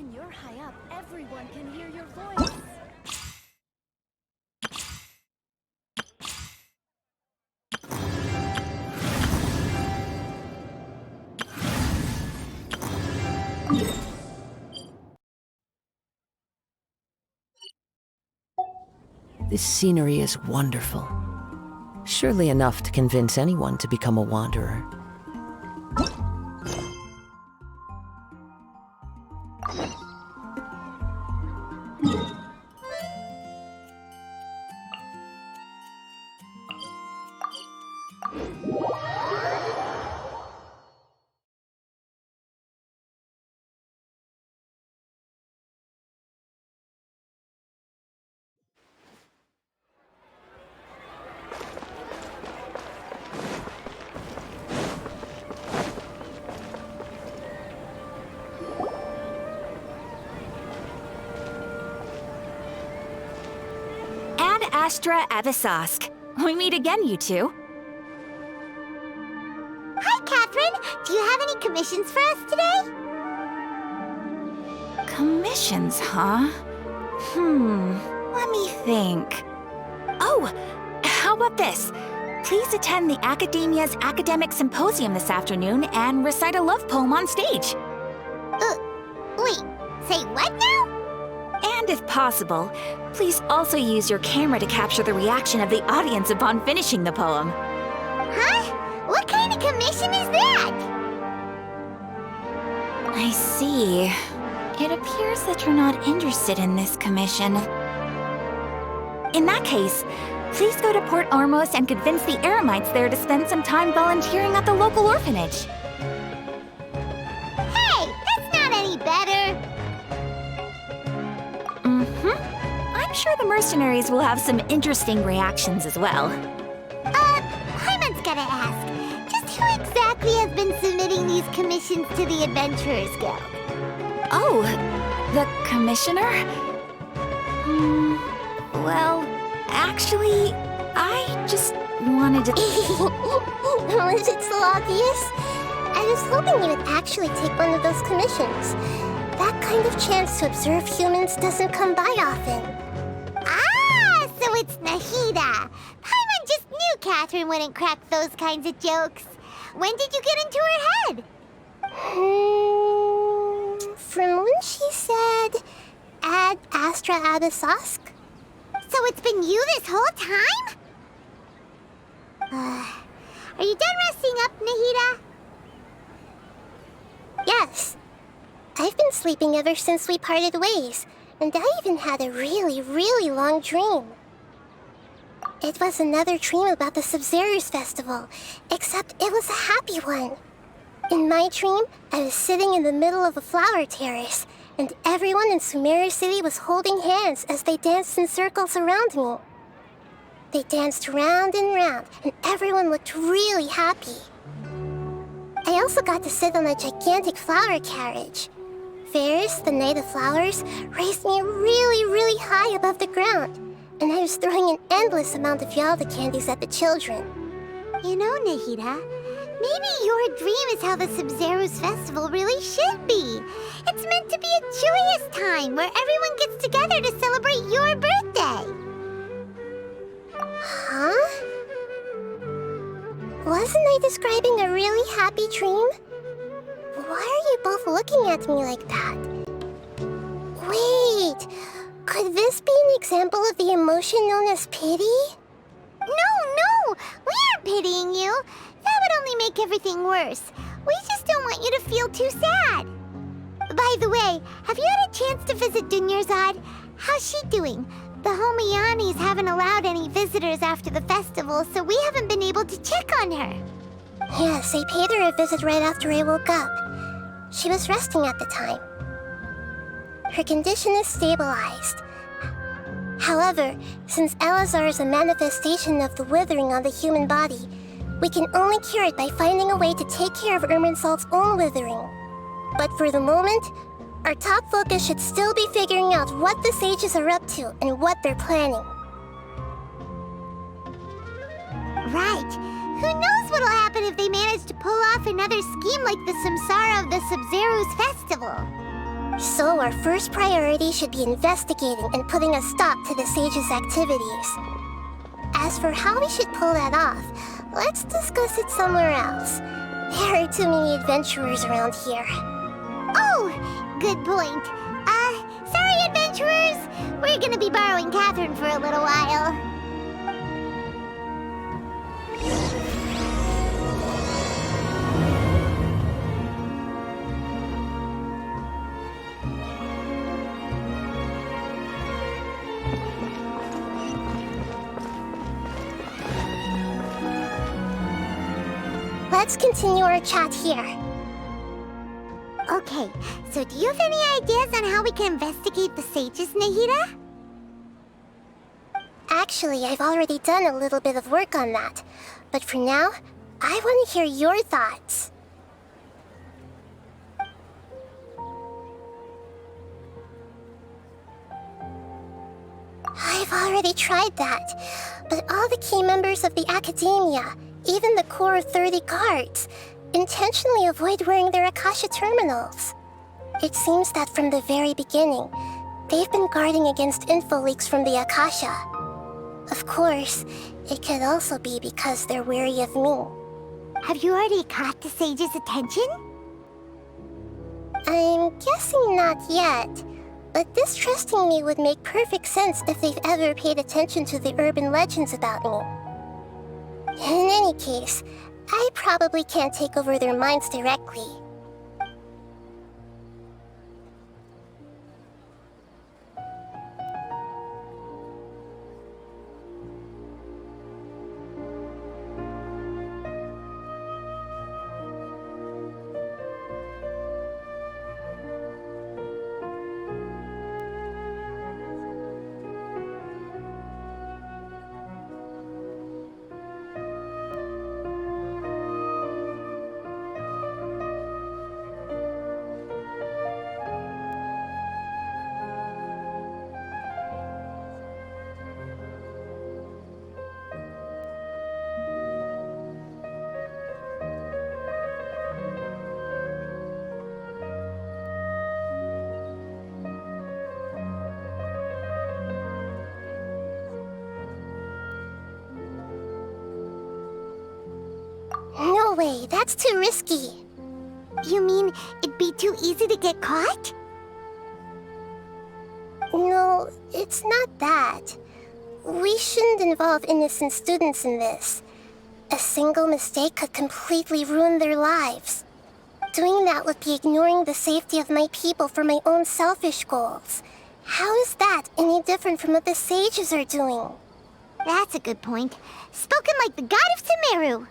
When you're high up, everyone can hear your voice. This scenery is wonderful. Surely enough to convince anyone to become a wanderer. Astra Avisask. We meet again, you two. Hi, Catherine! Do you have any commissions for us today? Commissions, huh? Let me think. Oh, how about this? Please attend the Academia's Academic Symposium this afternoon and recite a love poem on stage. Wait, say what now? And if possible, please also use your camera to capture the reaction of the audience upon finishing the poem. Huh? What kind of commission is that? I see. It appears that you're not interested in this commission. In that case, please go to Port Ormos and convince the Eremites there to spend some time volunteering at the local orphanage. Hey, that's not any better. I'm sure the mercenaries will have some interesting reactions as well. Hyman's gotta ask, just who exactly has been submitting these commissions to the Adventurers Guild? Oh, the commissioner? Well, actually, I just wanted to... Was it so obvious? I was hoping you would actually take one of those commissions. That kind of chance to observe humans doesn't come by often. Ah, so it's Nahida. Paimon just knew Catherine wouldn't crack those kinds of jokes. When did you get into her head? From when she said, Ad Astra Abisask. So it's been you this whole time? Are you done resting up, Nahida? Yes. I've been sleeping ever since we parted ways, and I even had a really, really long dream. It was another dream about the Sub-Zero's festival, except it was a happy one. In my dream, I was sitting in the middle of a flower terrace, and everyone in Sumeru City was holding hands as they danced in circles around me. They danced round and round, and everyone looked really happy. I also got to sit on a gigantic flower carriage. Ferris, the Knight of Flowers, raised me really, really high above the ground, and I was throwing an endless amount of Yalda candies at the children. You know, Nahida, maybe your dream is how the Sub-Zero's festival really should be. It's meant to be a joyous time where everyone gets together to celebrate your birthday. Huh? Wasn't I describing a really happy dream? Why are you both looking at me like that? Wait, could this be an example of the emotion known as pity? No, we aren't pitying you. That would only make everything worse. We just don't want you to feel too sad. By the way, have you had a chance to visit Dunyarzad? How's she doing? The Homianis haven't allowed any visitors after the festival, so we haven't been able to check on her. Yes, I paid her a visit right after I woke up. She was resting at the time. Her condition is stabilized. However, since Elazar is a manifestation of the withering on the human body, we can only cure it by finding a way to take care of Irminsul's own withering. But for the moment, our top focus should still be figuring out what the sages are up to and what they're planning. Right. Who knows what'll happen if they manage to pull off another scheme like the Samsara of the Sub-Zero's festival? So our first priority should be investigating and putting a stop to the sage's activities. As for how we should pull that off, let's discuss it somewhere else. There are too many adventurers around here. Oh, good point. Sorry, adventurers. We're gonna be borrowing Catherine for a little while. Let's continue our chat here. Okay, so do you have any ideas on how we can investigate the sages, Nahida? Actually, I've already done a little bit of work on that. But for now, I want to hear your thoughts. I've already tried that, but all the key members of the Academia, even the core of 30 guards, intentionally avoid wearing their Akasha terminals. It seems that from the very beginning, they've been guarding against info leaks from the Akasha. Of course, it could also be because they're wary of me. Have you already caught the sage's attention? I'm guessing not yet, but distrusting me would make perfect sense if they've ever paid attention to the urban legends about me. In any case, I probably can't take over their minds directly. No way, that's too risky. You mean it'd be too easy to get caught? No, it's not that. We shouldn't involve innocent students in this. A single mistake could completely ruin their lives. Doing that would be ignoring the safety of my people for my own selfish goals. How is that any different from what the sages are doing? That's a good point. Spoken like the god of Sumeru.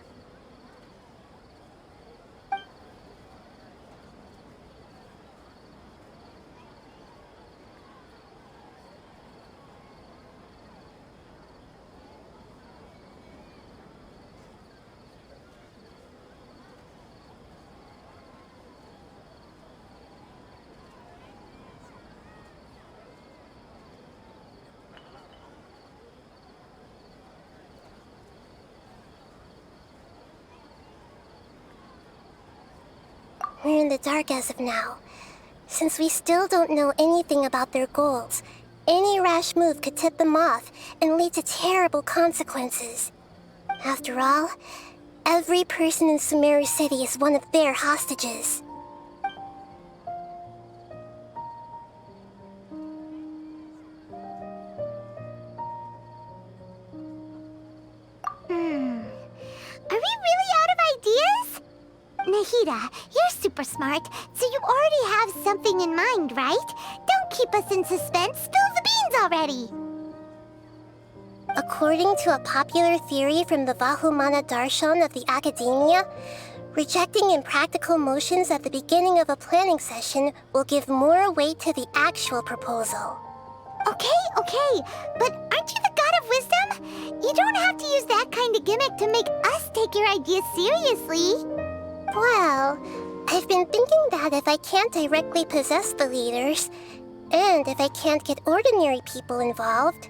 We're in the dark as of now. Since we still don't know anything about their goals, any rash move could tip them off and lead to terrible consequences. After all, every person in Sumeru City is one of their hostages. Are we really out of ideas? Nahida, you're super smart, so you already have something in mind, right? Don't keep us in suspense. Spill the beans already. According to a popular theory from the Vahumana Darshan of the Academia, rejecting impractical motions at the beginning of a planning session will give more weight to the actual proposal. Okay, but aren't you the god of wisdom? You don't have to use that kind of gimmick to make us take your ideas seriously. Well, I've been thinking that if I can't directly possess the leaders, and if I can't get ordinary people involved,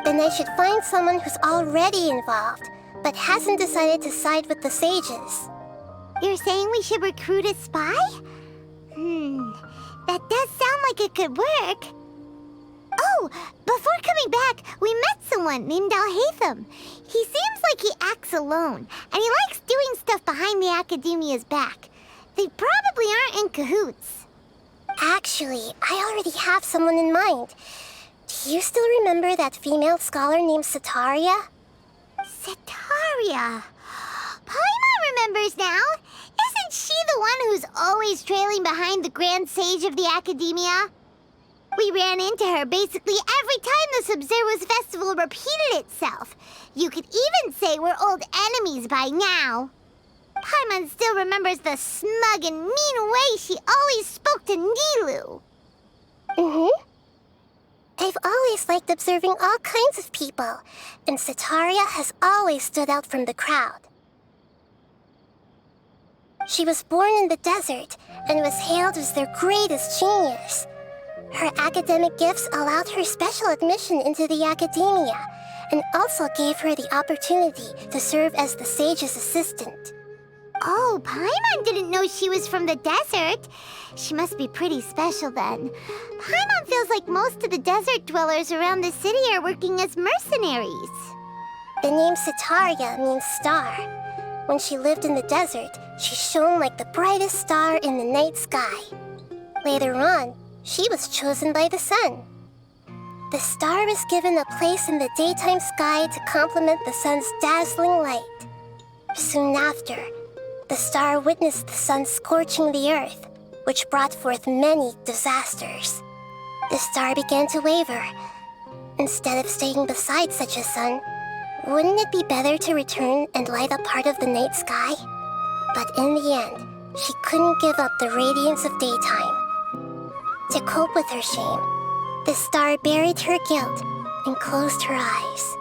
then I should find someone who's already involved, but hasn't decided to side with the sages. You're saying we should recruit a spy? That does sound like it could work. Oh, before coming back, we met someone named Alhaitham. He seems like he acts alone, and he likes doing stuff behind the Academia's back. They probably aren't in cahoots. Actually, I already have someone in mind. Do you still remember that female scholar named Setaria? Setaria. Paimon remembers now. Isn't she the one who's always trailing behind the Grand Sage of the Academia? We ran into her basically every time the Sub-Zero's festival repeated itself. You could even say we're old enemies by now. Paimon still remembers the smug and mean way she always spoke to Nilou. I've always liked observing all kinds of people, and Setaria has always stood out from the crowd. She was born in the desert and was hailed as their greatest genius. Her academic gifts allowed her special admission into the academia, and also gave her the opportunity to serve as the sage's assistant. Oh, Paimon didn't know she was from the desert. She must be pretty special then. Paimon feels like most of the desert dwellers around the city are working as mercenaries. The name Setaria means star. When she lived in the desert, she shone like the brightest star in the night sky. Later on, she was chosen by the sun. The star was given a place in the daytime sky to complement the sun's dazzling light. Soon after, the star witnessed the sun scorching the earth, which brought forth many disasters. The star began to waver. Instead of staying beside such a sun, wouldn't it be better to return and light up part of the night sky? But in the end, she couldn't give up the radiance of daytime. To cope with her shame, the star buried her guilt and closed her eyes.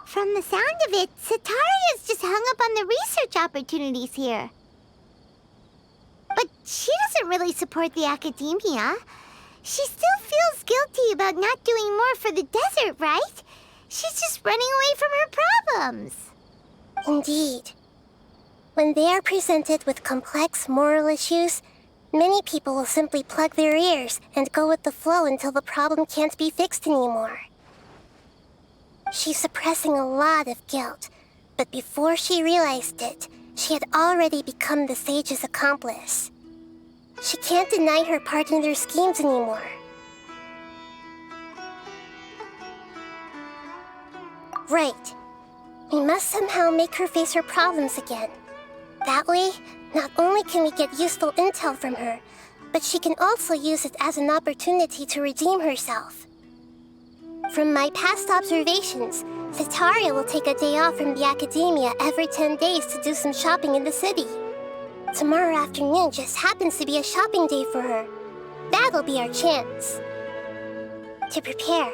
From the sound of it, Setaria's just hung up on the research opportunities here. But she doesn't really support the academia. She still feels guilty about not doing more for the desert, right? She's just running away from her problems. Indeed. When they are presented with complex moral issues, many people will simply plug their ears and go with the flow until the problem can't be fixed anymore. She's suppressing a lot of guilt, but before she realized it, she had already become the sage's accomplice. She can't deny her part in their schemes anymore. Right. We must somehow make her face her problems again. That way, not only can we get useful intel from her, but she can also use it as an opportunity to redeem herself. From my past observations, Setaria will take a day off from the academia every 10 days to do some shopping in the city. Tomorrow afternoon just happens to be a shopping day for her. That'll be our chance. To prepare,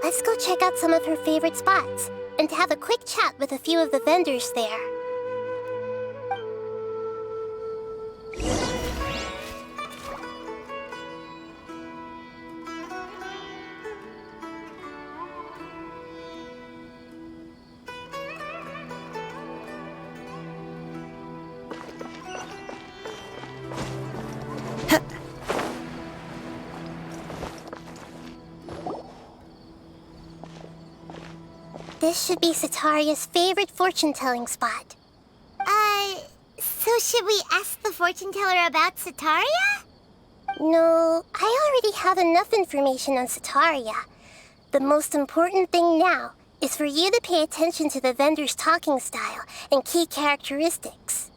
let's go check out some of her favorite spots and have a quick chat with a few of the vendors there. This should be Setaria's favorite fortune-telling spot. So should we ask the fortune teller about Setaria? No, I already have enough information on Setaria. The most important thing now is for you to pay attention to the vendor's talking style and key characteristics.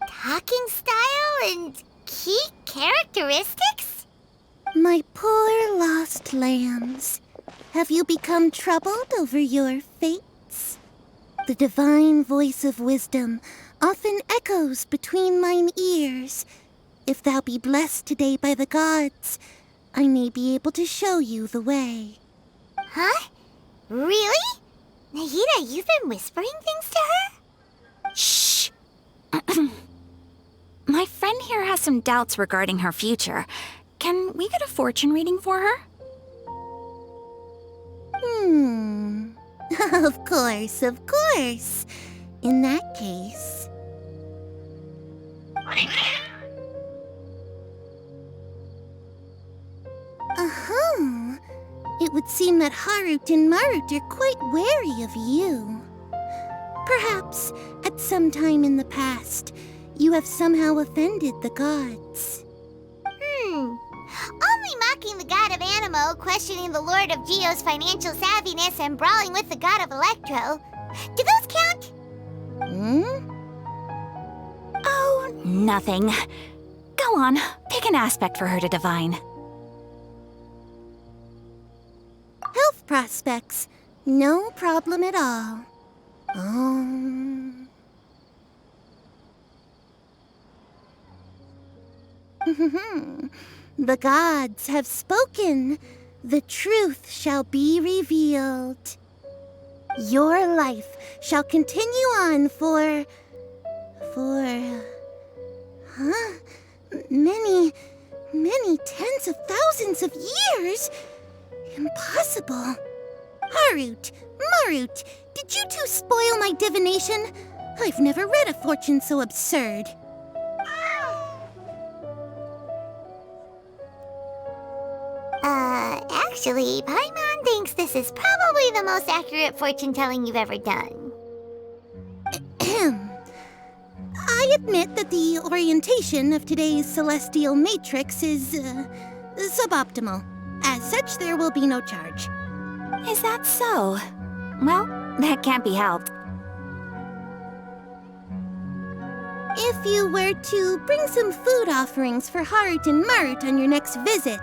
Talking style and key characteristics? My poor lost lambs, have you become troubled over your fates? The divine voice of wisdom often echoes between mine ears, If thou be blessed today by the gods, I may be able to show you the way. Huh? Really? Nahida, you've been whispering things to her? Shh! My friend here has some doubts regarding her future. Can we get a fortune reading for her? Of course, of course. In that case... It would seem that Harut and Marut are quite wary of you. Perhaps, at some time in the past, you have somehow offended the gods. Only mocking the god of Animo, questioning the lord of Geo's financial savviness, and brawling with the god of Electro. Do those count? Oh, nothing. Go on, pick an aspect for her to divine. Health prospects. No problem at all. The gods have spoken. The truth shall be revealed. Your life shall continue on for... many tens of thousands of years? Impossible. Harut, Marut, did you two spoil my divination? I've never read a fortune so absurd. Actually, Paimon thinks this is probably the most accurate fortune-telling you've ever done. I admit that the orientation of today's celestial matrix is, suboptimal. As such, there will be no charge. Is that so? Well, that can't be helped. If you were to bring some food offerings for Harut and Marut on your next visit,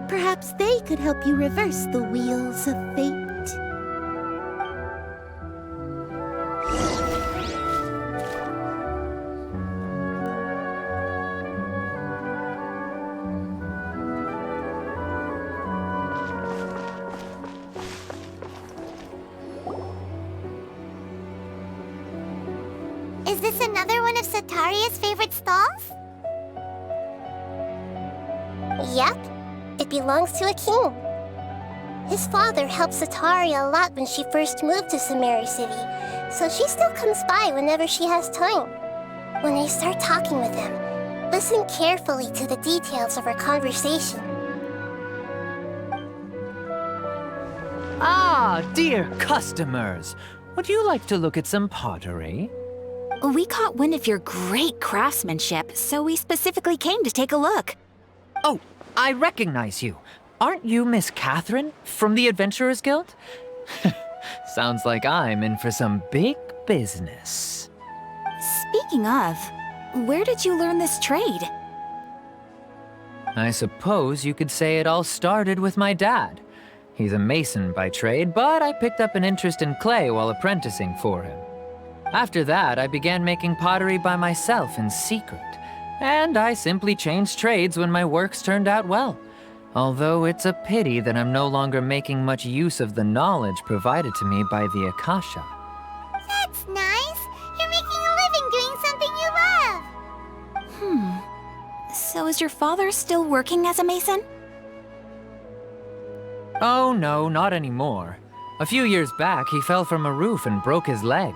perhaps they could help you reverse the wheels of fate. Is this another one of Sataria's favorite stalls? Yep. It belongs to a king. His father helped Sataria a lot when she first moved to Samari City, so she still comes by whenever she has time. When I start talking with him, listen carefully to the details of our conversation. Ah, dear customers! Would you like to look at some pottery? We caught wind of your great craftsmanship, so we specifically came to take a look. Oh, I recognize you. Aren't you Miss Catherine from the Adventurers Guild? Sounds like I'm in for some big business. Speaking of, where did you learn this trade? I suppose you could say it all started with my dad. He's a mason by trade, but I picked up an interest in clay while apprenticing for him. After that, I began making pottery by myself in secret, and I simply changed trades when my works turned out well. Although it's a pity that I'm no longer making much use of the knowledge provided to me by the Akasha. That's nice. You're making a living doing something you love. So is your father still working as a mason? Oh no, not anymore. A few years back, he fell from a roof and broke his leg.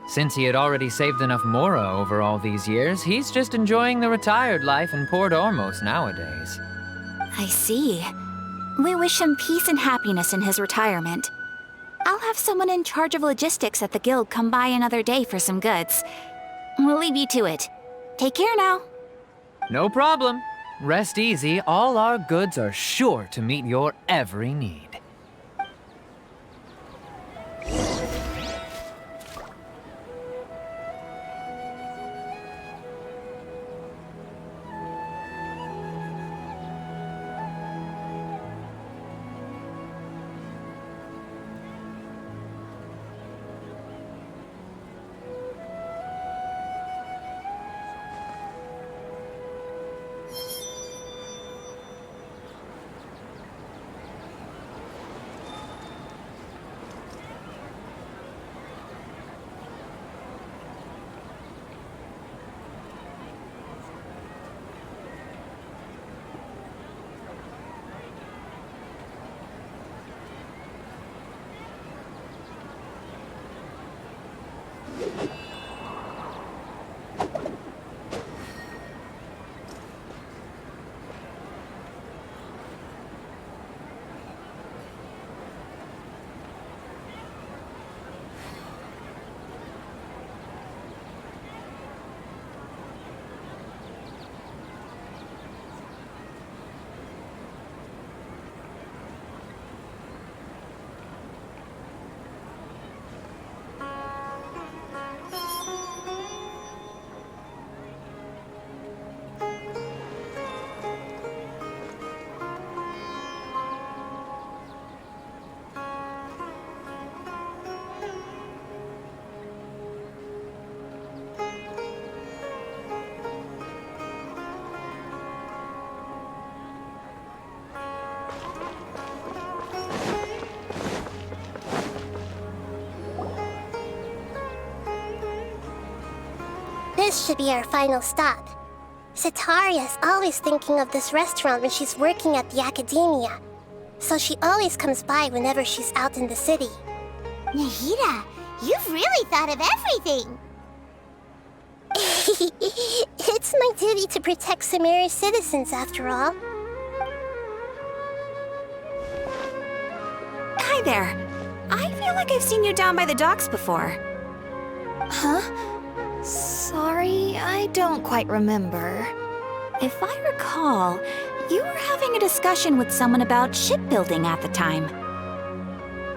Since he had already saved enough Mora over all these years, he's just enjoying the retired life in Port Ormos nowadays. I see. We wish him peace and happiness in his retirement. I'll have someone in charge of logistics at the guild come by another day for some goods. We'll leave you to it. Take care now. No problem. Rest easy, all our goods are sure to meet your every need. This should be our final stop. Sataria's always thinking of this restaurant when she's working at the academia, so she always comes by whenever she's out in the city. Nahida, you've really thought of everything! It's my duty to protect Sumerio's citizens, after all. Hi there. I feel like I've seen you down by the docks before. Huh? Sorry, I don't quite remember. If I recall, you were having a discussion with someone about shipbuilding at the time.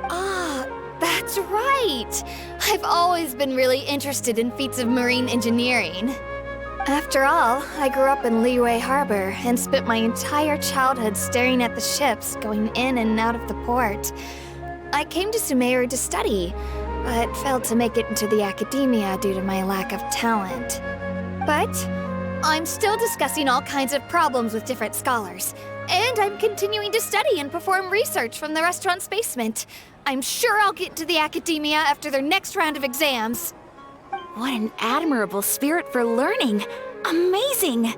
Ah, that's right! I've always been really interested in feats of marine engineering. After all, I grew up in Liyue Harbor and spent my entire childhood staring at the ships going in and out of the port. I came to Sumeru to study, but failed to make it into the academia due to my lack of talent. But I'm still discussing all kinds of problems with different scholars, and I'm continuing to study and perform research from the restaurant's basement. I'm sure I'll get into the academia after their next round of exams. What an admirable spirit for learning! Amazing!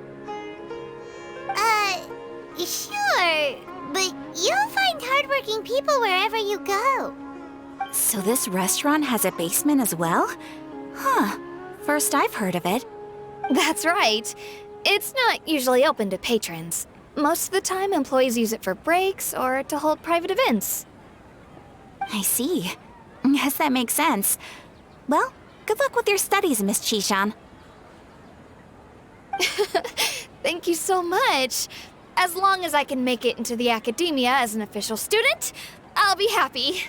Sure, but you'll find hardworking people wherever you go. So this restaurant has a basement as well? Huh. First I've heard of it. That's right. It's not usually open to patrons. Most of the time, employees use it for breaks or to hold private events. I see. Guess that makes sense. Well, good luck with your studies, Miss Chishan. Thank you so much. As long as I can make it into the academia as an official student, I'll be happy.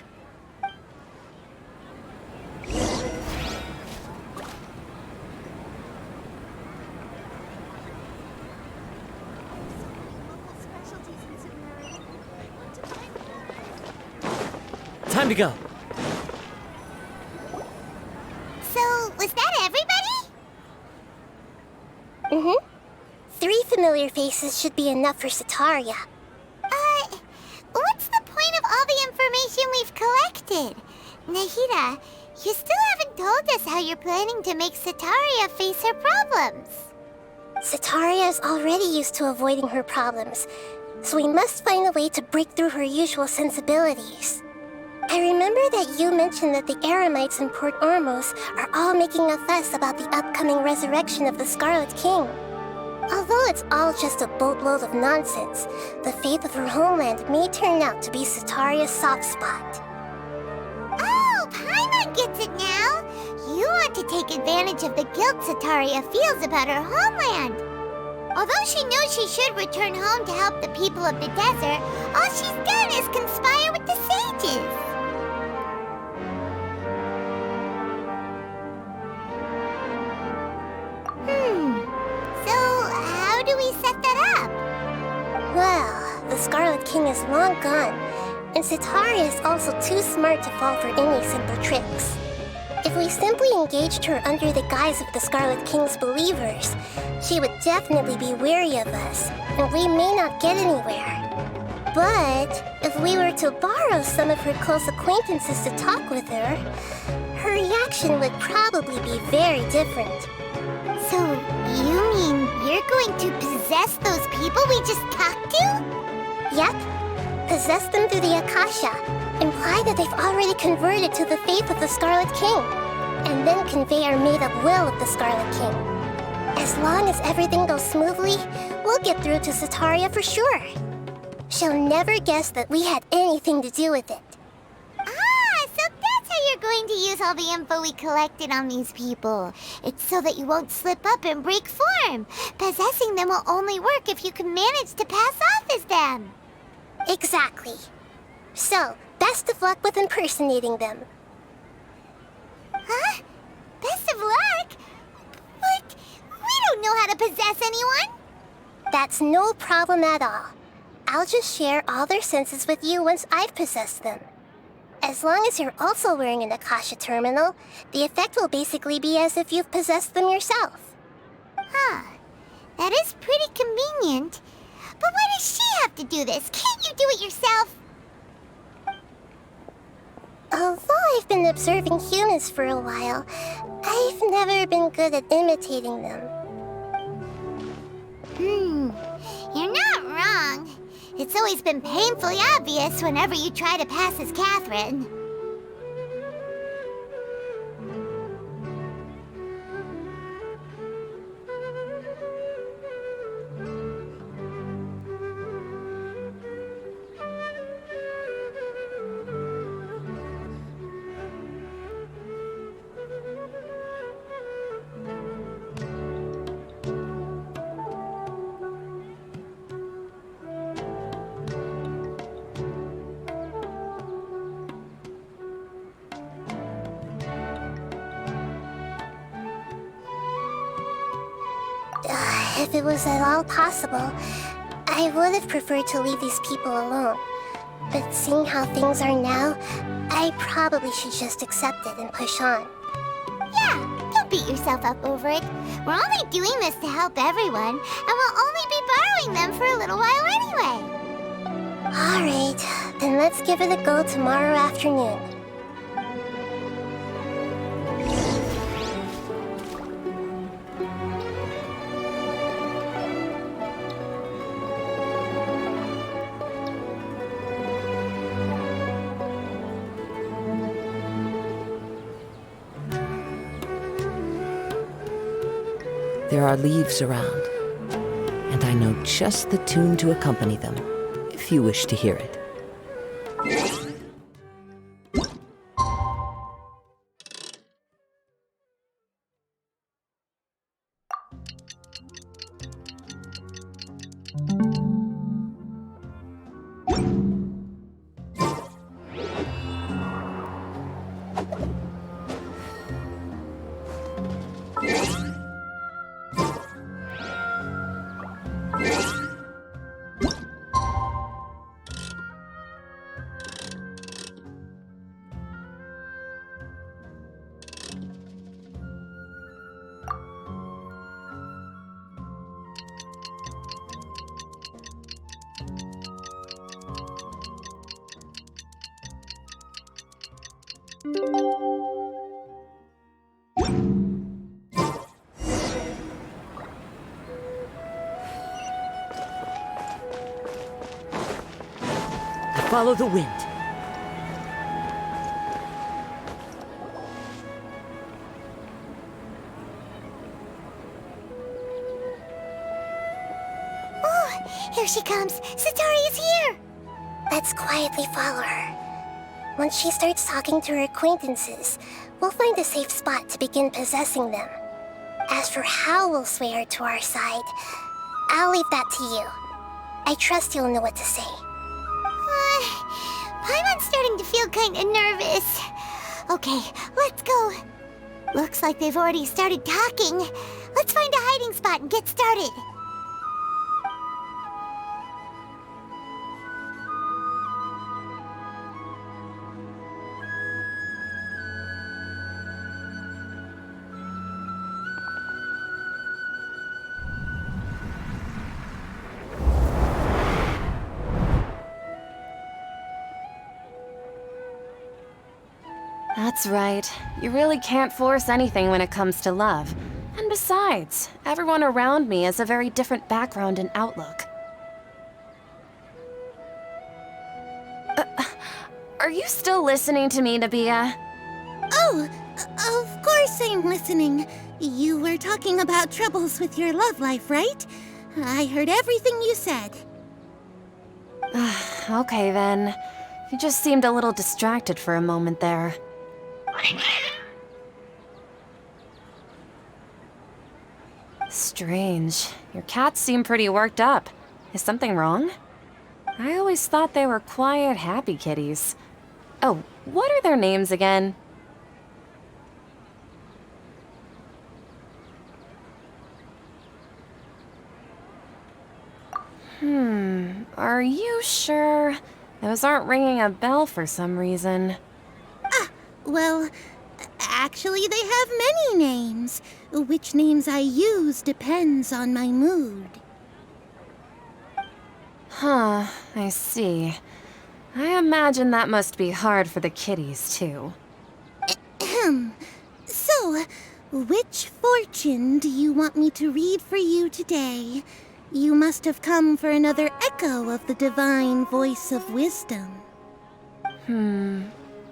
Time to go. So, was that everybody? Mm-hmm. 3 familiar faces should be enough for Sataria. What's the point of all the information we've collected? Nahida, you still haven't told us how you're planning to make Sataria face her problems. Sataria is already used to avoiding her problems, so we must find a way to break through her usual sensibilities. I remember that you mentioned that the Eremites in Port Ormos are all making a fuss about the upcoming resurrection of the Scarlet King. Although it's all just a boatload of nonsense, the fate of her homeland may turn out to be Sataria's soft spot. Oh, Paimon gets it now! You want to take advantage of the guilt Sataria feels about her homeland. Although she knows she should return home to help the people of the desert, all she's done is conspire with the sages. So how do we set that up? Well, the Scarlet King is long gone, and Sataria is also too smart to fall for any simple tricks. If we simply engaged her under the guise of the Scarlet King's believers, she would definitely be wary of us, and we may not get anywhere. But if we were to borrow some of her close acquaintances to talk with her, her reaction would probably be very different. So you mean you're going to possess those people we just talked to? Yep. Possess them through the Akasha, imply that they've already converted to the faith of the Scarlet King, and then convey our made-up will of the Scarlet King. As long as everything goes smoothly, we'll get through to Sataria for sure. She'll never guess that we had anything to do with it. Ah, so that's how you're going to use all the info we collected on these people. It's so that you won't slip up and break form. Possessing them will only work if you can manage to pass off as them. Exactly. So, best of luck with impersonating them. Huh? Best of luck? But we don't know how to possess anyone. That's no problem at all. I'll just share all their senses with you once I've possessed them. As long as you're also wearing an Akasha terminal, the effect will basically be as if you've possessed them yourself. Huh. That is pretty convenient. But why does she have to do this? Can't you do it yourself? Although I've been observing humans for a while, I've never been good at imitating them. You're not wrong. It's always been painfully obvious whenever you try to pass as Catherine. If it was at all possible, I would have preferred to leave these people alone. But seeing how things are now, I probably should just accept it and push on. Yeah, don't beat yourself up over it. We're only doing this to help everyone, and we'll only be borrowing them for a little while anyway. Alright, then let's give it a go tomorrow afternoon. There are leaves around, and I know just the tune to accompany them, if you wish to hear it. Follow the wind. Oh, here she comes. Satori is here. Let's quietly follow her. Once she starts talking to her acquaintances, we'll find a safe spot to begin possessing them. As for how we'll sway her to our side, I'll leave that to you. I trust you'll know what to say. Paimon's starting to feel kinda nervous. Okay, let's go. Looks like they've already started talking. Let's find a hiding spot and get started. That's right. You really can't force anything when it comes to love. And besides, everyone around me has a very different background and outlook. Are you still listening to me, Nabia? Oh, of course I'm listening. You were talking about troubles with your love life, right? I heard everything you said. Okay then. You just seemed a little distracted for a moment there. Strange. Your cats seem pretty worked up. Is something wrong? I always thought they were quiet, happy kitties. Oh, what are their names again? Are you sure? Those aren't ringing a bell for some reason. Well, actually they have many names. Which names I use depends on my mood. Huh, I see. I imagine that must be hard for the kitties, too. So, which fortune do you want me to read for you today? You must have come for another echo of the divine voice of wisdom.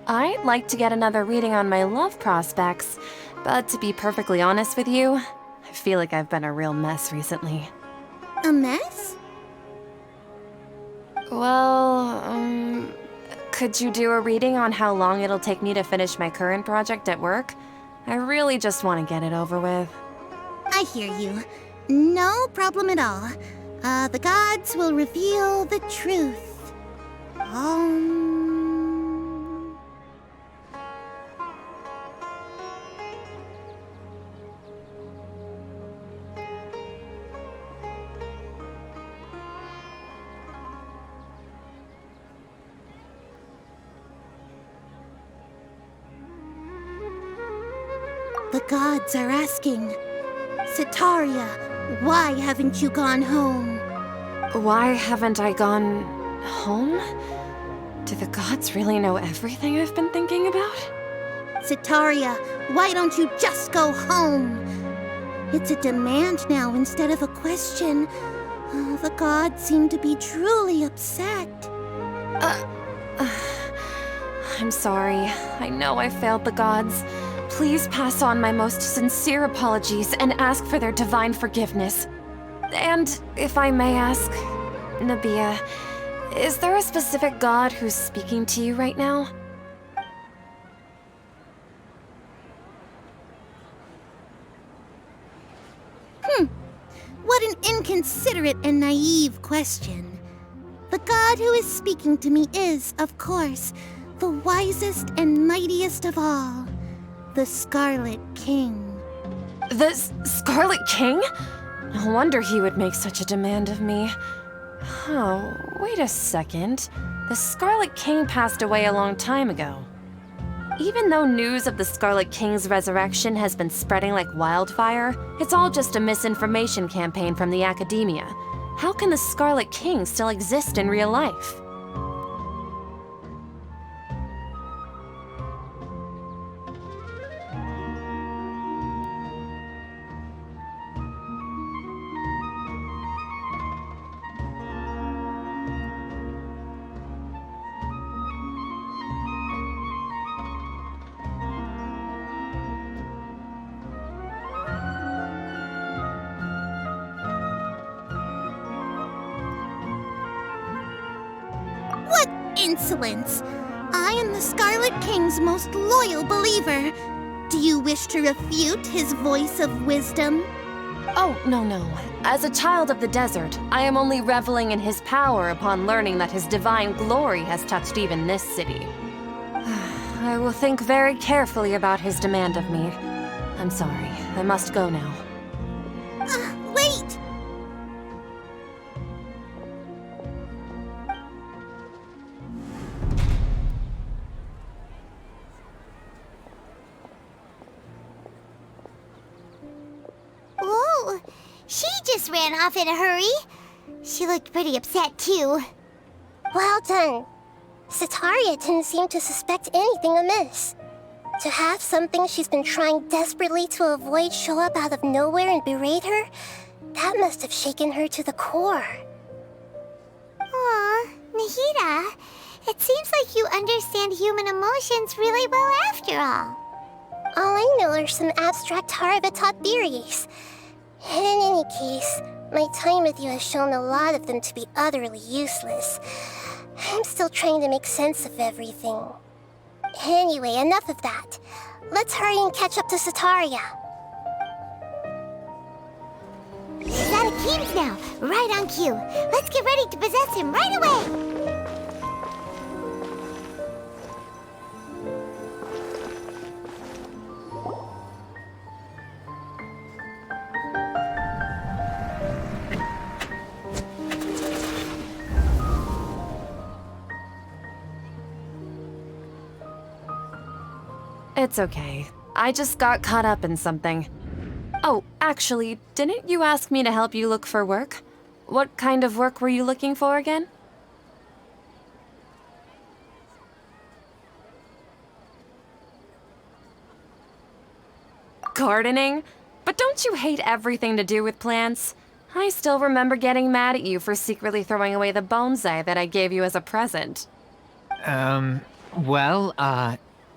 I'd like to get another reading on my love prospects, but to be perfectly honest with you, I feel like I've been a real mess recently. A mess? Well, could you do a reading on how long it'll take me to finish my current project at work? I really just want to get it over with. I hear you. No problem at all. The gods will reveal the truth. The gods are asking, Setaria, why haven't you gone home? Why haven't I gone home? Do the gods really know everything I've been thinking about? Setaria, why don't you just go home? It's a demand now instead of a question. The gods seem to be truly upset. I'm sorry. I know I failed the gods. Please pass on my most sincere apologies and ask for their divine forgiveness. And if I may ask, Nabia, is there a specific god who's speaking to you right now? What an inconsiderate and naive question. The god who is speaking to me is, of course, the wisest and mightiest of all, the Scarlet King. The Scarlet King? No wonder he would make such a demand of me. Oh, wait a second. The Scarlet King passed away a long time ago. Even though news of the Scarlet King's resurrection has been spreading like wildfire, it's all just a misinformation campaign from the academia. How can the Scarlet King still exist in real life? What insolence! I am the Scarlet King's most loyal believer. Do you wish to refute his voice of wisdom? Oh, no. As a child of the desert, I am only reveling in his power upon learning that his divine glory has touched even this city. I will think very carefully about his demand of me. I'm sorry, I must go now. Wait! Ooh, she just ran off in a hurry. She looked pretty upset, too. Well done. Setaria didn't seem to suspect anything amiss. To have something she's been trying desperately to avoid show up out of nowhere and berate her, that must have shaken her to the core. Aw, Nahida, it seems like you understand human emotions really well after all. All I know are some abstract Harava-taught theories. In any case, my time with you has shown a lot of them to be utterly useless. I'm still trying to make sense of everything. Anyway, enough of that. Let's hurry and catch up to Setaria. He's out of Keems now, right on cue. Let's get ready to possess him right away. It's okay. I just got caught up in something. Oh, actually, didn't you ask me to help you look for work? What kind of work were you looking for again? gardening? But don't you hate everything to do with plants? I still remember getting mad at you for secretly throwing away the bonsai that I gave you as a present.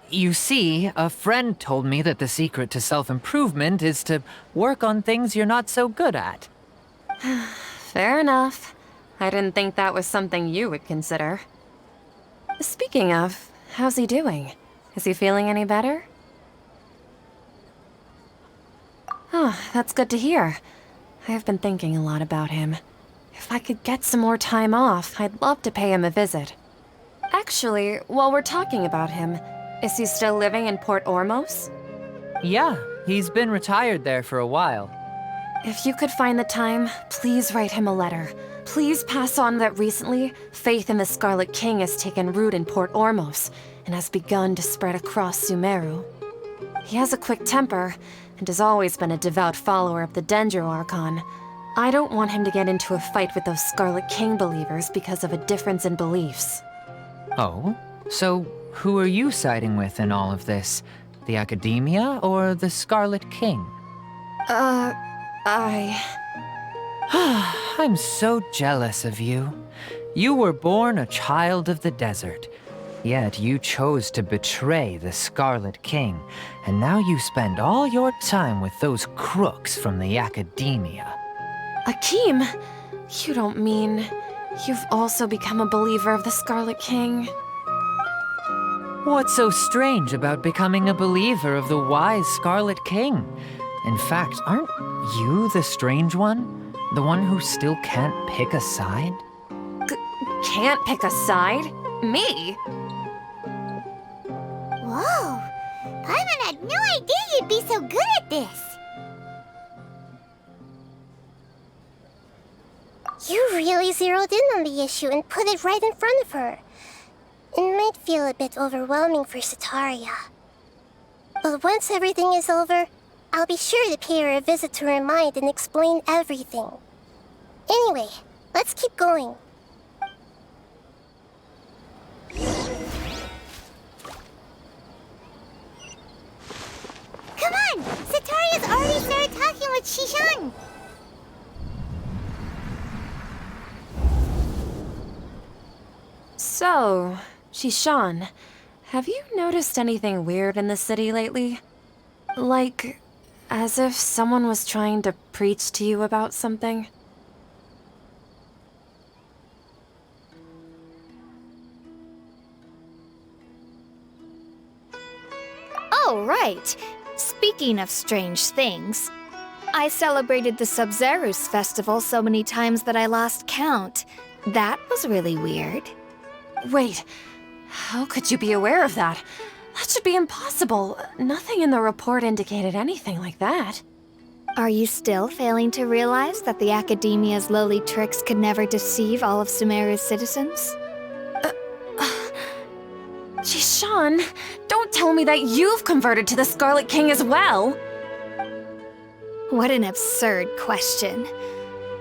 You see, a friend told me that the secret to self-improvement is to work on things you're not so good at. Fair enough. I didn't think that was something you would consider. Speaking of, how's he doing? Is he feeling any better? Oh, that's good to hear. I've been thinking a lot about him. If I could get some more time off, I'd love to pay him a visit. Actually, while we're talking about him, is he still living in Port Ormos? Yeah, he's been retired there for a while. If you could find the time, please write him a letter. Please pass on that recently, faith in the Scarlet King has taken root in Port Ormos and has begun to spread across Sumeru. He has a quick temper and has always been a devout follower of the Dendro Archon. I don't want him to get into a fight with those Scarlet King believers because of a difference in beliefs. Oh? So, who are you siding with in all of this? The Academia or the Scarlet King? I'm so jealous of you. You were born a child of the desert, yet you chose to betray the Scarlet King, and now you spend all your time with those crooks from the Academia. Akeem, you don't mean you've also become a believer of the Scarlet King? What's so strange about becoming a believer of the wise Scarlet King? In fact, aren't you the strange one? The one who still can't pick a side? Can't pick a side? Me? Whoa! Paimon had no idea you'd be so good at this! You really zeroed in on the issue and put it right in front of her. It might feel a bit overwhelming for Sataria. But once everything is over, I'll be sure to pay her a visit to her mind and explain everything. Anyway, let's keep going. Come on! Sataria's already started talking with Shishan! So, Shishan, have you noticed anything weird in the city lately? Like, as if someone was trying to preach to you about something? Oh, right. Speaking of strange things, I celebrated the Sub-Zerus festival so many times that I lost count. That was really weird. Wait, how could you be aware of that? That should be impossible. Nothing in the report indicated anything like that. Are you still failing to realize that the Academia's lowly tricks could never deceive all of Sumeru's citizens? Shishan, don't tell me that you've converted to the Scarlet King as well! What an absurd question.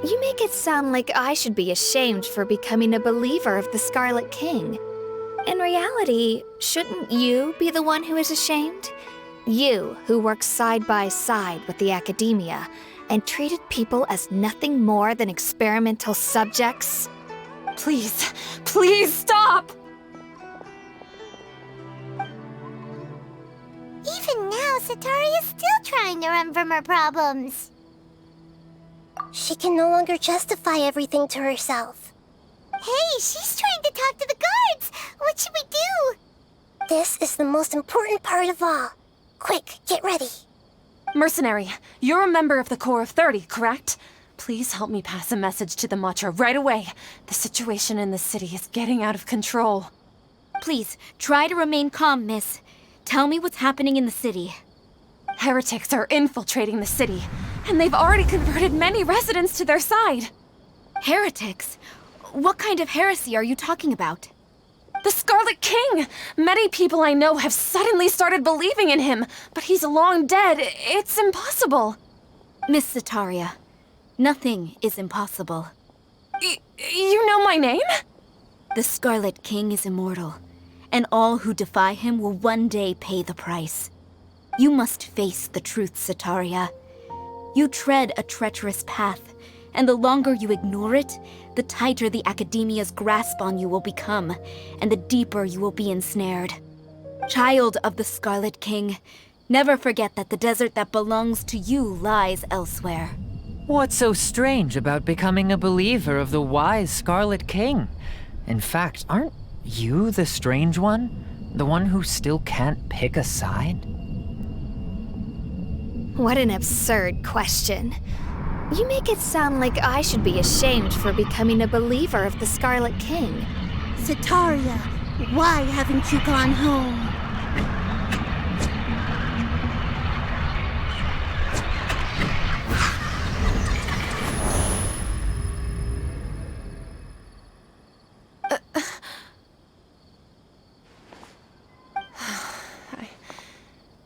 You make it sound like I should be ashamed for becoming a believer of the Scarlet King. In reality, shouldn't you be the one who is ashamed? You, who works side by side with the Academia and treated people as nothing more than experimental subjects? Please, please stop! Even now, Sataria's still trying to run from her problems. She can no longer justify everything to herself. Hey, she's trying to talk to the guards! What should we do? This is the most important part of all. Quick, get ready. Mercenary, you're a member of the Corps of 30, correct? Please help me pass a message to the Matcha right away. The situation in the city is getting out of control. Please, try to remain calm, miss. Tell me what's happening in the city. Heretics are infiltrating the city, and they've already converted many residents to their side. Heretics? What kind of heresy are you talking about? The Scarlet King! Many people I know have suddenly started believing in him, but he's long dead. It's impossible. Miss Sataria, nothing is impossible. You know my name? The Scarlet King is immortal, and all who defy him will one day pay the price. You must face the truth, Sataria. You tread a treacherous path, and the longer you ignore it, the tighter the Academia's grasp on you will become, and the deeper you will be ensnared. Child of the Scarlet King, never forget that the desert that belongs to you lies elsewhere. What's so strange about becoming a believer of the wise Scarlet King? In fact, aren't you the strange one? The one who still can't pick a side? What an absurd question. You make it sound like I should be ashamed for becoming a believer of the Scarlet King. Sataria, why haven't you gone home?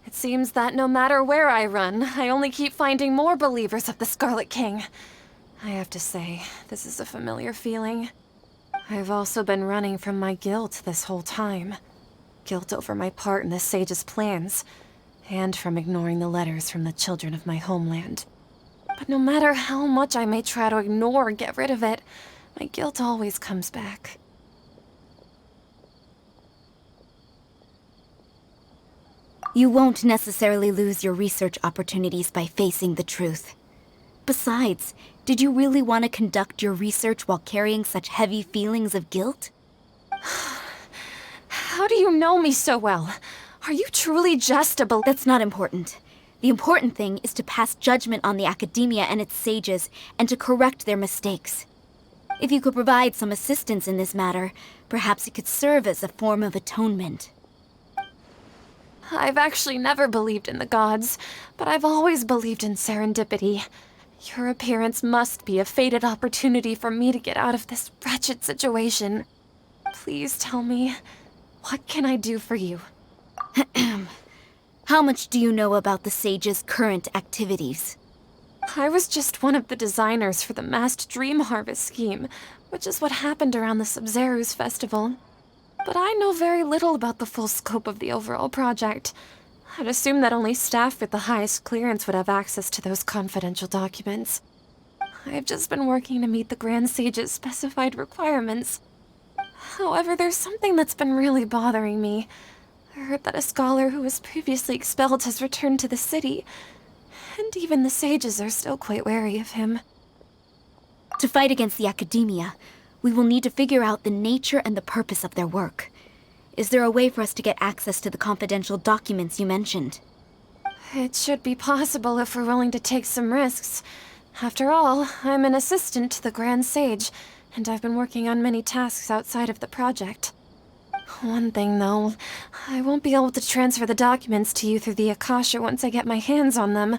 It seems that no matter where I run, I only keep finding more believers of the Scarlet King. I have to say, this is a familiar feeling. I've also been running from my guilt this whole time. Guilt over my part in the Sage's plans, and from ignoring the letters from the children of my homeland. But no matter how much I may try to ignore or get rid of it, my guilt always comes back. You won't necessarily lose your research opportunities by facing the truth. Besides, did you really want to conduct your research while carrying such heavy feelings of guilt? How do you know me so well? Are you truly just a That's not important. The important thing is to pass judgment on the Academia and its sages, and to correct their mistakes. If you could provide some assistance in this matter, perhaps it could serve as a form of atonement. I've actually never believed in the gods, but I've always believed in serendipity. Your appearance must be a fated opportunity for me to get out of this wretched situation. Please tell me, what can I do for you? How much do you know about the Sage's current activities? I was just one of the designers for the massed dream harvest scheme, which is what happened around the Sub-Zeru's festival. But I know very little about the full scope of the overall project. I'd assume that only staff with the highest clearance would have access to those confidential documents. I've just been working to meet the Grand Sage's specified requirements. However, there's something that's been really bothering me. I heard that a scholar who was previously expelled has returned to the city, and even the sages are still quite wary of him. To fight against the Academia, we will need to figure out the nature and the purpose of their work. Is there a way for us to get access to the confidential documents you mentioned? It should be possible if we're willing to take some risks. After all, I'm an assistant to the Grand Sage, and I've been working on many tasks outside of the project. One thing, though, I won't be able to transfer the documents to you through the Akasha once I get my hands on them.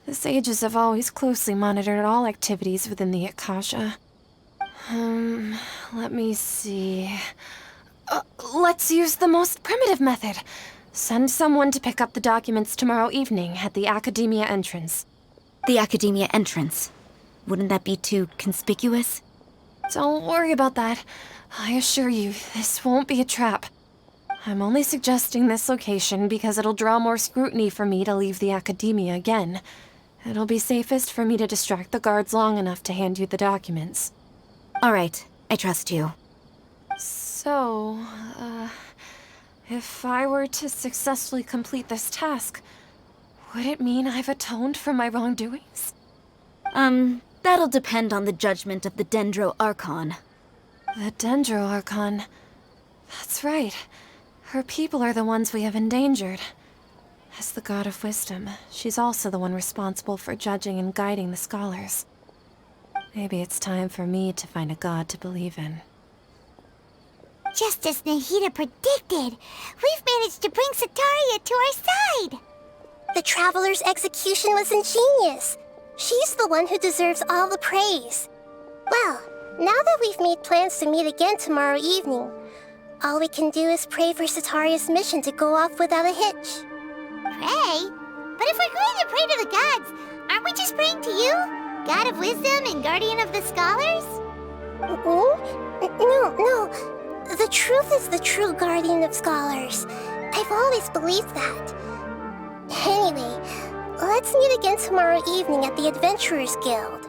The sages have always closely monitored all activities within the Akasha. Let me see. Let's use the most primitive method. Send someone to pick up the documents tomorrow evening at the Academia entrance. The Academia entrance. Wouldn't that be too conspicuous? Don't worry about that. I assure you, this won't be a trap. I'm only suggesting this location because it'll draw more scrutiny for me to leave the Academia again. It'll be safest for me to distract the guards long enough to hand you the documents. All right, I trust you. So, if I were to successfully complete this task, would it mean I've atoned for my wrongdoings? That'll depend on the judgment of the Dendro Archon. The Dendro Archon. That's right. Her people are the ones we have endangered. As the God of Wisdom, she's also the one responsible for judging and guiding the scholars. Maybe it's time for me to find a god to believe in. Just as Nahida predicted, we've managed to bring Sataria to our side! The Traveler's execution was ingenious. She's the one who deserves all the praise. Well, now that we've made plans to meet again tomorrow evening, all we can do is pray for Sataria's mission to go off without a hitch. Pray? But if we're going to pray to the gods, aren't we just praying to you? God of Wisdom and Guardian of the Scholars? No. The truth is the true Guardian of Scholars. I've always believed that. Anyway, let's meet again tomorrow evening at the Adventurers Guild.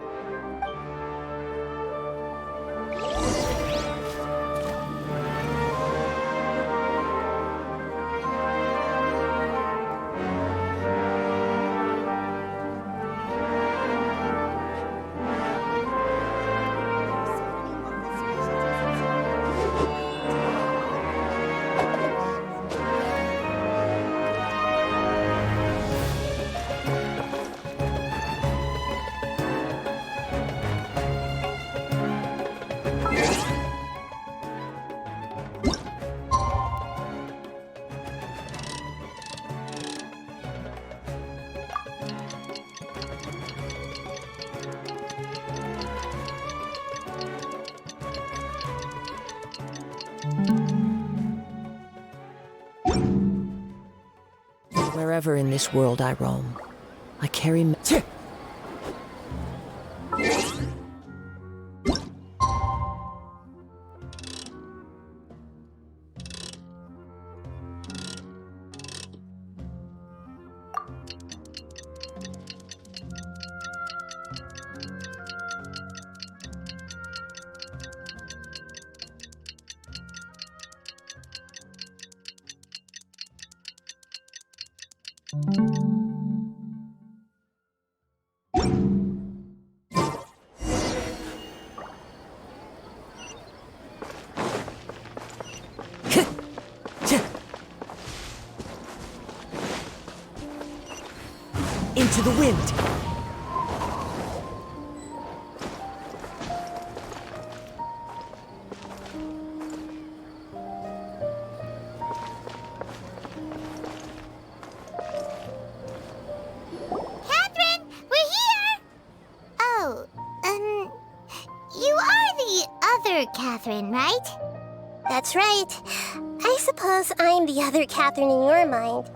Wherever in this world I roam, I carry... Into the wind! Catherine, we're here! Oh, you are the other Catherine, right? That's right. I suppose I'm the other Catherine in your mind.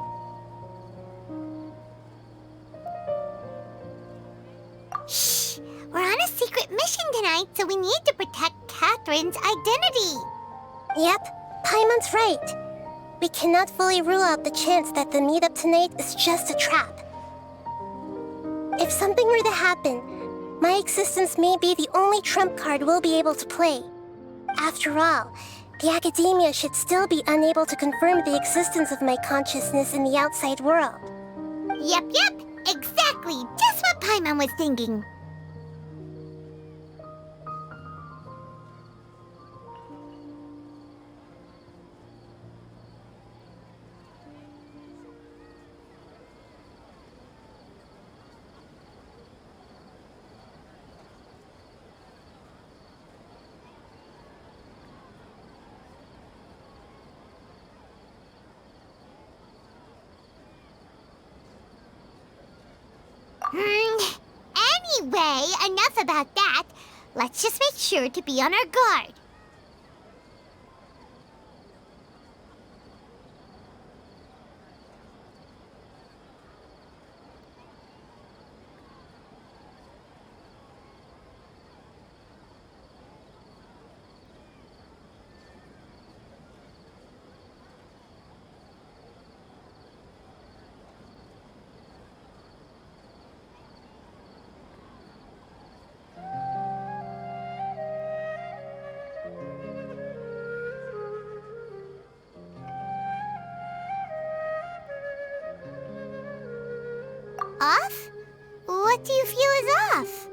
Shh! We're on a secret mission tonight, so we need to protect Catherine's identity. Yep, Paimon's right. We cannot fully rule out the chance that the meetup tonight is just a trap. If something were to happen, my existence may be the only trump card we'll be able to play. After all, the Academia should still be unable to confirm the existence of my consciousness in the outside world. Yep, exactly. Just what Paimon was thinking. Anyway, enough about that. Let's just make sure to be on our guard. Off? What do you feel is off?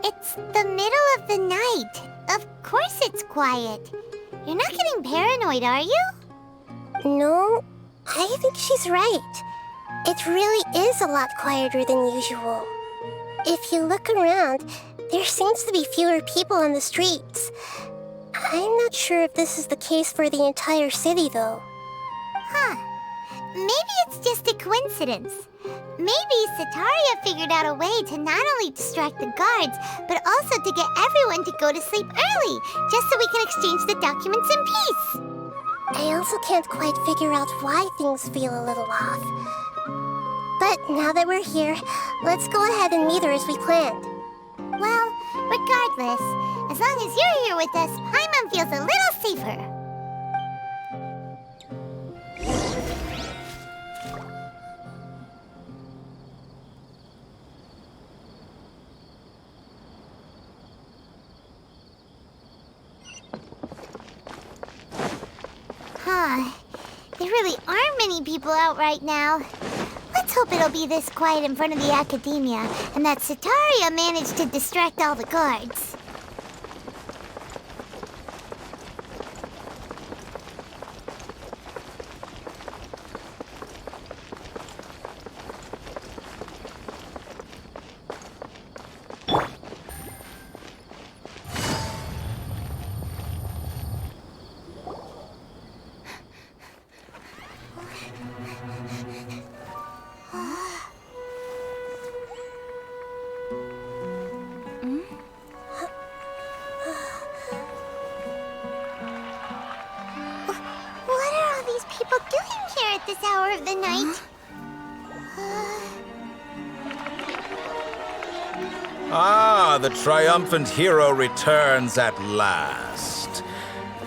It's the middle of the night. Of course it's quiet. You're not getting paranoid, are you? No, I think she's right. It really is a lot quieter than usual. If you look around, there seems to be fewer people on the streets. I'm not sure if this is the case for the entire city, though. Huh. Maybe it's just a coincidence. Maybe Sataria figured out a way to not only distract the guards, but also to get everyone to go to sleep early, just so we can exchange the documents in peace. I also can't quite figure out why things feel a little off. But But now that we're here, let's go ahead and meet her as we planned. Well, regardless, as long as you're here with us, Paimon feels a little safer. There really aren't many people out right now. Let's hope it'll be this quiet in front of the Academia, and that Setaria managed to distract all the guards. This hour of the night. Ah, the triumphant hero returns at last.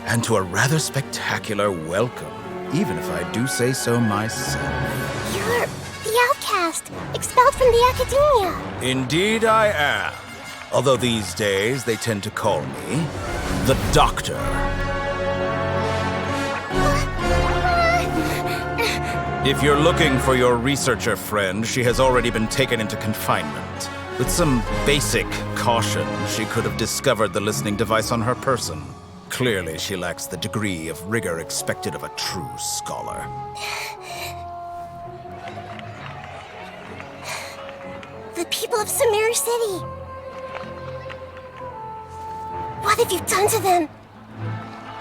And to a rather spectacular welcome, even if I do say so myself. You're the outcast, expelled from the Academia. Indeed I am. Although these days they tend to call me the Doctor. If you're looking for your researcher friend, she has already been taken into confinement. With some basic caution, she could have discovered the listening device on her person. Clearly, she lacks the degree of rigor expected of a true scholar. The people of Sumeru City. What have you done to them?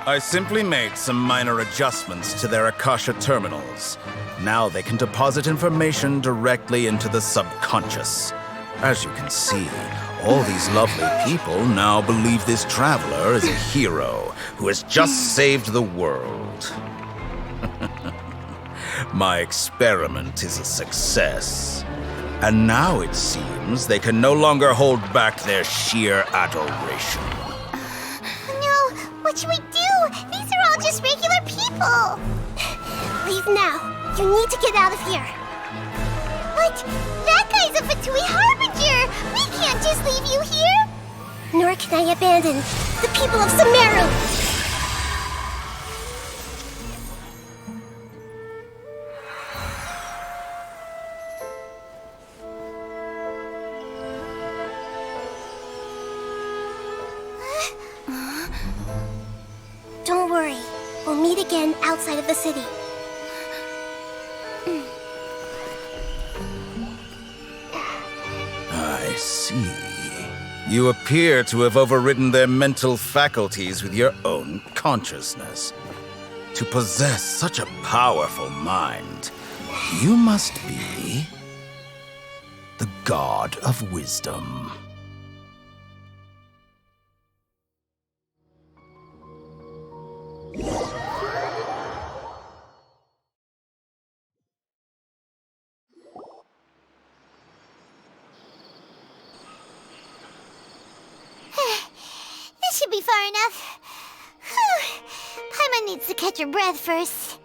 I simply made some minor adjustments to their Akasha terminals. Now they can deposit information directly into the subconscious. As you can see, all these lovely people now believe this traveler is a hero who has just saved the world. My experiment is a success. And now it seems they can no longer hold back their sheer adoration. No, what should we do? These are all just regular people. Leave now. You need to get out of here. But that guy's a Fatui Harbinger. We can't just leave you here. Nor can I abandon the people of Sumeru. Don't worry. We'll meet again outside of the city. I see. You appear to have overridden their mental faculties with your own consciousness. To possess such a powerful mind, you must be the god of wisdom. This should be far enough. Paimon needs to catch her breath first.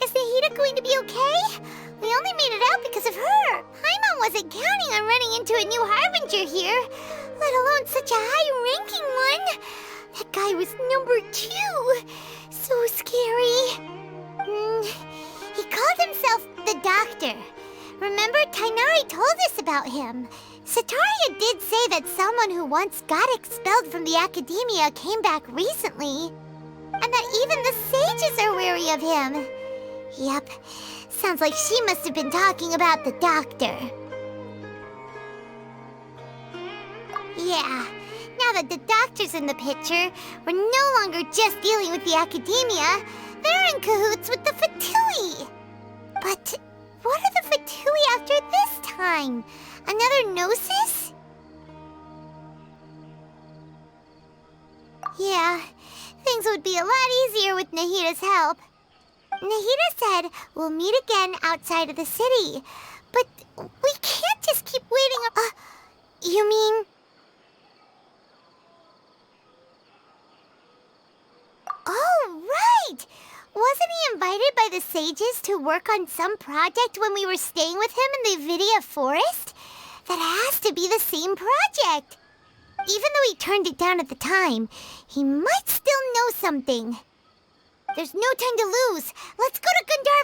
Is Nahida going to be okay? We only made it out because of her. Paimon wasn't counting on running into a new Harbinger here, let alone such a high-ranking one. That guy was number 2. So scary. He called himself the Doctor. Remember, Tainari told us about him. Setaria did say that someone who once got expelled from the Academia came back recently. And that even the sages are wary of him. Yep, sounds like she must have been talking about the Doctor. Yeah, now that the Doctor's in the picture, we're no longer just dealing with the Academia. They're in cahoots with the Fatui. But what are the Fatui after this time? Another Gnosis? Yeah, things would be a lot easier with Nahida's help. Nahida said we'll meet again outside of the city. But we can't just keep waiting. You mean... Oh, right! Wasn't he invited by the sages to work on some project when we were staying with him in the Vidia forest? That has to be the same project. Even though he turned it down at the time, he might still know something. There's no time to lose. Let's go to Gundar.